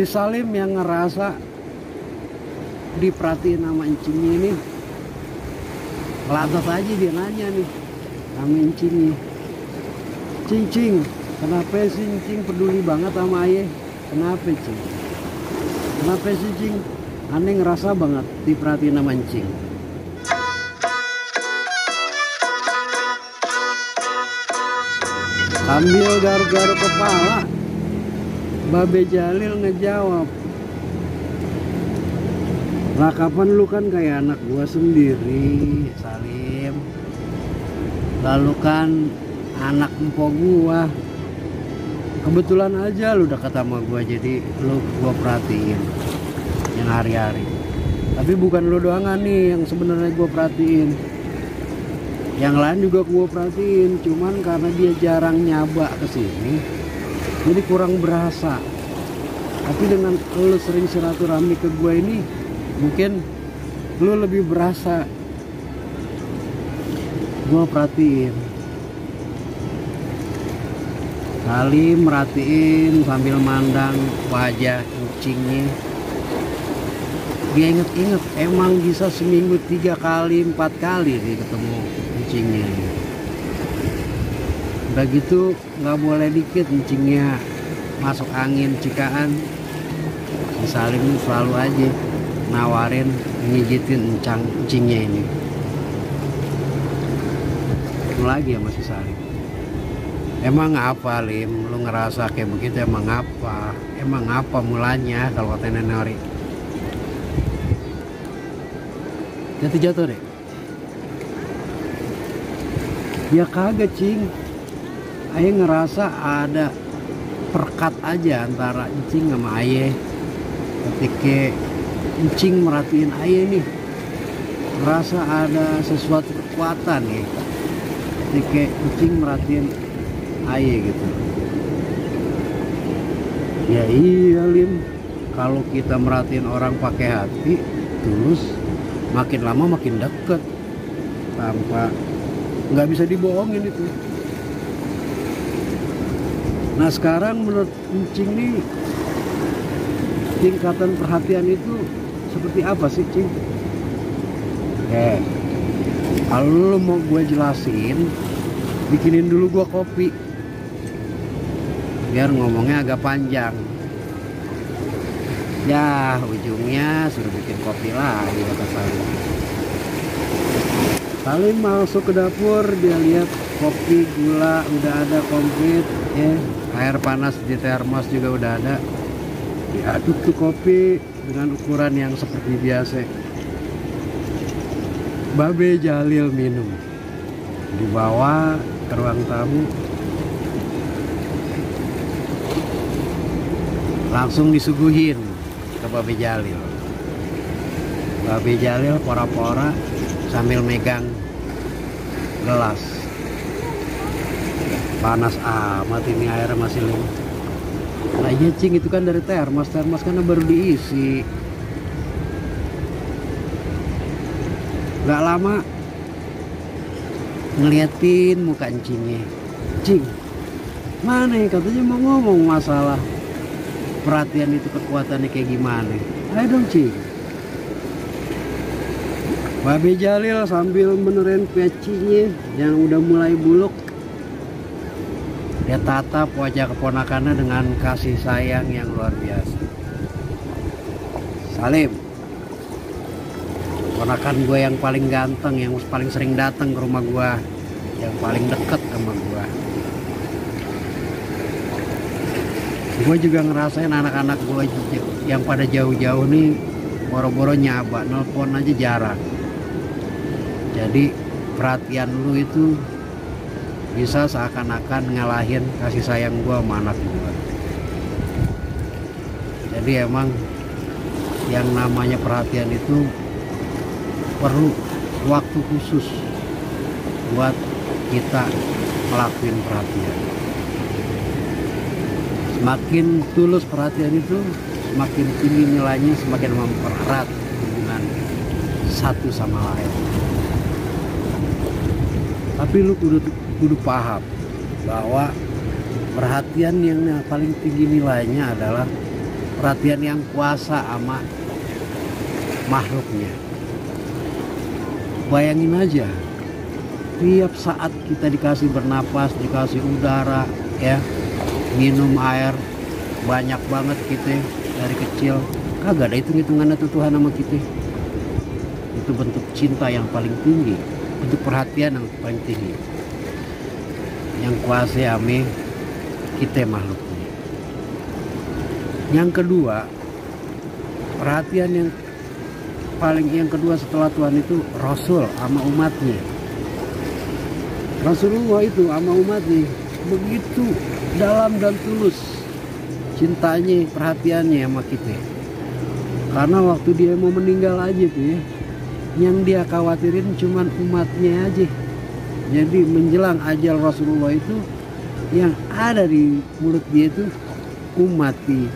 Salim yang ngerasa diperhatiin sama encingnya ini. Lantas aja dia nanya nih sama encingnya, Cing, kenapa sih Cing peduli banget sama ayah? Kenapa Cing? Kenapa sih Cing? Aneh ngerasa banget diperhatiin sama Cing. Sambil garuk-garuk kepala, Babe Jalil ngejawab, lah kapan lu kan kayak anak gua sendiri, Salim. Lalu kan anak empok gua. Kebetulan aja lu dekat sama gua, jadi gua perhatiin yang hari-hari. Tapi bukan lu doang nih yang sebenarnya gua perhatiin. Yang lain juga gua perhatiin, cuman karena dia jarang nyaba ke sini, jadi kurang berasa. Tapi dengan lu sering silaturahmi ke gua ini, mungkin lu lebih berasa. Gua perhatiin. Salim merhatiin sambil mandang wajah kucingnya. Dia inget-inget emang bisa seminggu 3 kali 4 kali nih ketemu kucingnya. Udah gitu nggak boleh dikit kucingnya masuk angin cikaan. Si Salim selalu aja nawarin ngijitin encingnya ini. Lagi ya masih Salim. Emang apa Lim? Lu ngerasa kayak begitu emang apa? Emang apa mulanya kalau kata Nenek Ori? Jatuh deh. Ya kagak Cing. Ayah ngerasa ada perkat aja antara encing sama ayah. Ketika encing merhatiin ayah nih, ngerasa ada sesuatu kekuatan nih. Ketika encing merhatiin ayah gitu. Ya iya Lim, kalau kita merhatiin orang pakai hati tulus, makin lama makin deket, tanpa nggak bisa dibohongin itu. Nah sekarang menurut encing nih, tingkatan perhatian itu seperti apa sih Cing? Kalau lu mau gue jelasin, bikinin dulu gue kopi, biar ngomongnya agak panjang. Ya ujungnya suruh bikin kopi lagi kata Salim. Salim masuk ke dapur, dia lihat kopi, gula udah ada komplit, air panas di termos juga udah ada. Diaduk tuh kopi dengan ukuran yang seperti biasa. Babe Jalil minum, dibawa ke ruang tamu, langsung disuguhin ke Babe Jalil. Babe Jalil pora-pora sambil megang gelas. Panas amat ini airnya masih lem. Nah iya Cing, itu kan dari termos karena baru diisi. Gak lama ngeliatin muka encingnya. Cing, mana ya, katanya mau ngomong masalah perhatian itu kekuatannya kayak gimana. Ayo dong Cing. Babe Jalil sambil benerin pecinya yang udah mulai buluk, dia tatap wajah keponakannya dengan kasih sayang yang luar biasa. Salim, ponakan gue yang paling ganteng, yang paling sering datang ke rumah gue, yang paling deket sama gue. Gue juga ngerasain anak-anak gue yang pada jauh-jauh nih boro-boro nyaba, nelpon aja jarang. Jadi perhatian lu itu bisa seakan-akan ngalahin kasih sayang gue sama anak gue. Jadi emang yang namanya perhatian itu perlu waktu khusus buat kita ngelakuin perhatian. Semakin tulus perhatian itu, semakin tinggi nilainya, semakin mempererat hubungan satu sama lain. Tapi lu kudu paham bahwa perhatian yang paling tinggi nilainya adalah perhatian yang kuasa sama makhluknya. Bayangin aja, tiap saat kita dikasih bernapas, dikasih udara, ya, minum air, banyak banget kita dari kecil, kagak ada hitung-hitungannya tuh Tuhan sama kita. Itu bentuk cinta yang paling tinggi, bentuk perhatian yang paling tinggi, yang kuasa ame kita makhluknya. Yang kedua, perhatian yang kedua setelah Tuhan itu Rasul sama umatnya. Rasulullah itu sama umatnya begitu dalam dan tulus cintanya, perhatiannya sama kita. Karena waktu dia mau meninggal aja tuh ya, yang dia khawatirin cuman umatnya aja. Jadi menjelang ajal Rasulullah itu, yang ada di mulut dia itu umati.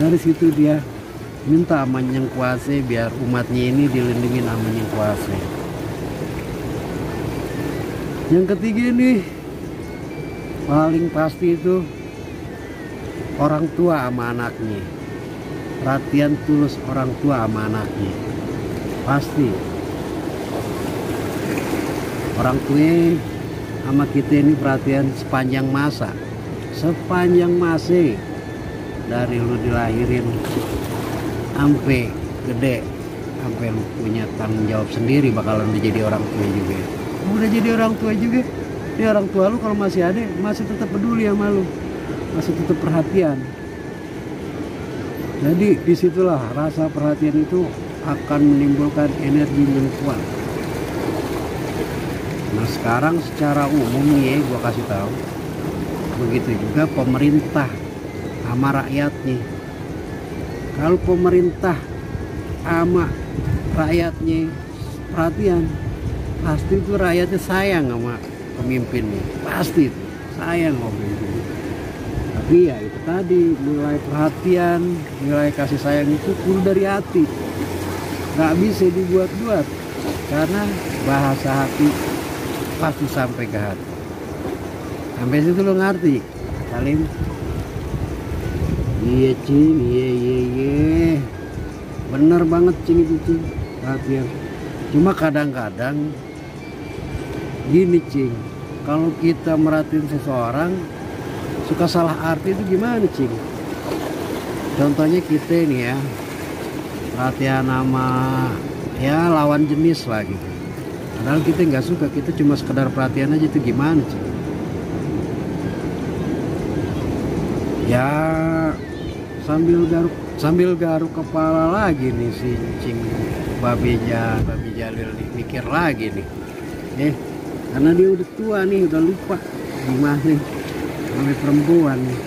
Dari situ dia minta sama Yang Kuasa biar umatnya ini dilindungi sama Yang Kuasa. Yang ketiga ini paling pasti itu orang tua sama anaknya. Perhatian tulus orang tua sama anaknya. Pasti orang tua sama kita ini perhatian sepanjang masa. Dari lu dilahirin sampai gede, sampai lu punya tanggung jawab sendiri, bakalan jadi orang tua juga. Udah jadi orang tua juga, ini orang tua lu kalau masih ada, masih tetap peduli sama lu, masih tetap perhatian. Jadi disitulah rasa perhatian itu akan menimbulkan energi yang kuat. Nah sekarang secara umum nih gua kasih tahu, begitu juga pemerintah sama rakyatnya. Kalau pemerintah sama rakyatnya perhatian, pasti itu rakyatnya sayang sama pemimpinnya, pasti itu sayang sama pemimpinnya. Tapi ya itu tadi, mulai perhatian, mulai kasih sayang itu kudu dari hati, nggak bisa dibuat-buat, karena bahasa hati pasti sampai ke hati. Sampai situ lo ngerti, Salim? Iya Cing, iya. Bener banget Cing itu Cing, perhatian. Cuma kadang-kadang gini Cing, kalau kita merhatiin seseorang suka salah arti itu gimana Cing? Contohnya kita ini ya, perhatian sama ya lawan jenis lah gitu. Padahal kita nggak suka, kita cuma sekedar perhatian aja, itu gimana Cing? Ya sambil garuk kepala lagi nih si Cing Babi Jalil nih, mikir lagi nih. Karena dia udah tua nih, udah lupa gimana nih namanya perempuan nih.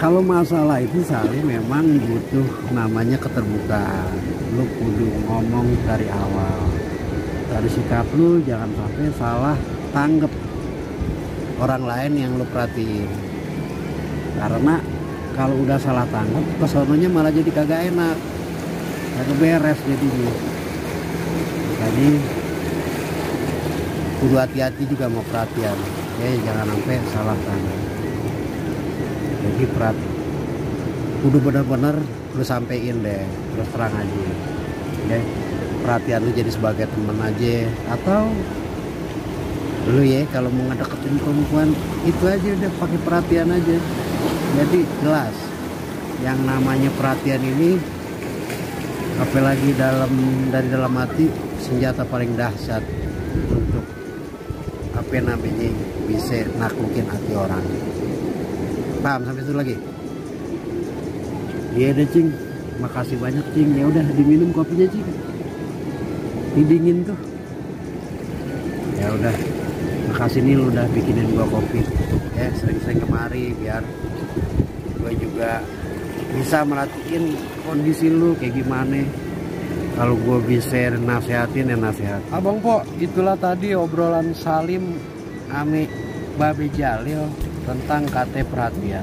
Kalau masalah itu Salim memang butuh namanya keterbukaan. Lu kudu ngomong dari awal, dari sikap lu jangan sampai salah tanggep orang lain yang lu perhatiin. Karena kalau udah salah tanggap, kesononya malah jadi kagak enak, kagak beres jadinya. Jadi kudu hati-hati juga mau perhatian, ya jangan sampai salah tanggap. Jadi kudu bener-bener lu sampein deh, terus terang aja. Ya, perhatian lu jadi sebagai teman aja, atau lu ya kalau mau ngedeketin perempuan itu aja udah pakai perhatian aja. Jadi jelas yang namanya perhatian ini, apalagi dari dalam hati, senjata paling dahsyat untuk apa namanya bisa naklukin hati orang. Paham sampai itu lagi? Iya deh Cing, makasih banyak Cing. Ya udah diminum kopinya Cing, dingin tuh. Ya udah, makasih nih lu udah bikinin gua kopi. Ya sering-sering kemari biar gue juga bisa merhatiin kondisi lu kayak gimana. Kalau gue bisa nasehatin ya nasehat. Abang Po, itulah tadi obrolan Salim ame Babi Jalil tentang kata perhatian.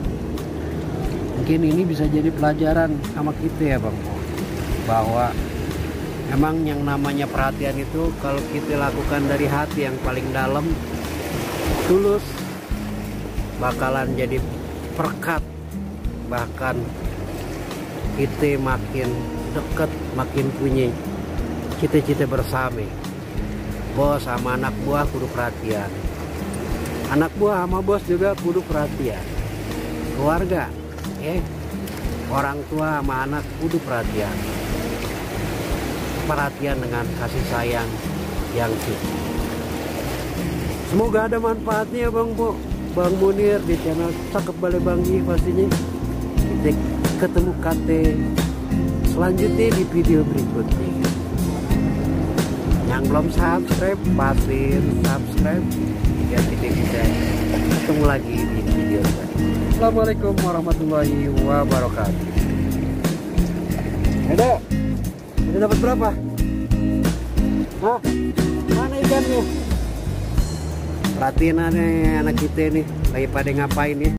Mungkin ini bisa jadi pelajaran sama kita ya Bang Po, bahwa emang yang namanya perhatian itu kalau kita lakukan dari hati yang paling dalam, tulus, bakalan jadi perkat bahkan kita makin deket, makin punya cita-cita bersama. Bos sama anak buah kudu perhatian, anak buah sama bos juga kudu perhatian. Keluarga, orang tua sama anak kudu perhatian. Perhatian dengan kasih sayang yang cukup. Semoga ada manfaatnya Bang Munir di channel Cakep Balai Banggi pastinya. Kita ketemu kate selanjutnya di video berikutnya. Yang belum subscribe, pastiin subscribe biar kita bisa ketemu lagi di video selanjutnya. Assalamualaikum warahmatullahi wabarakatuh. Ada dapat berapa? Hah? Mana ikannya? Perhatiin anak kita nih lagi pada ngapain ya.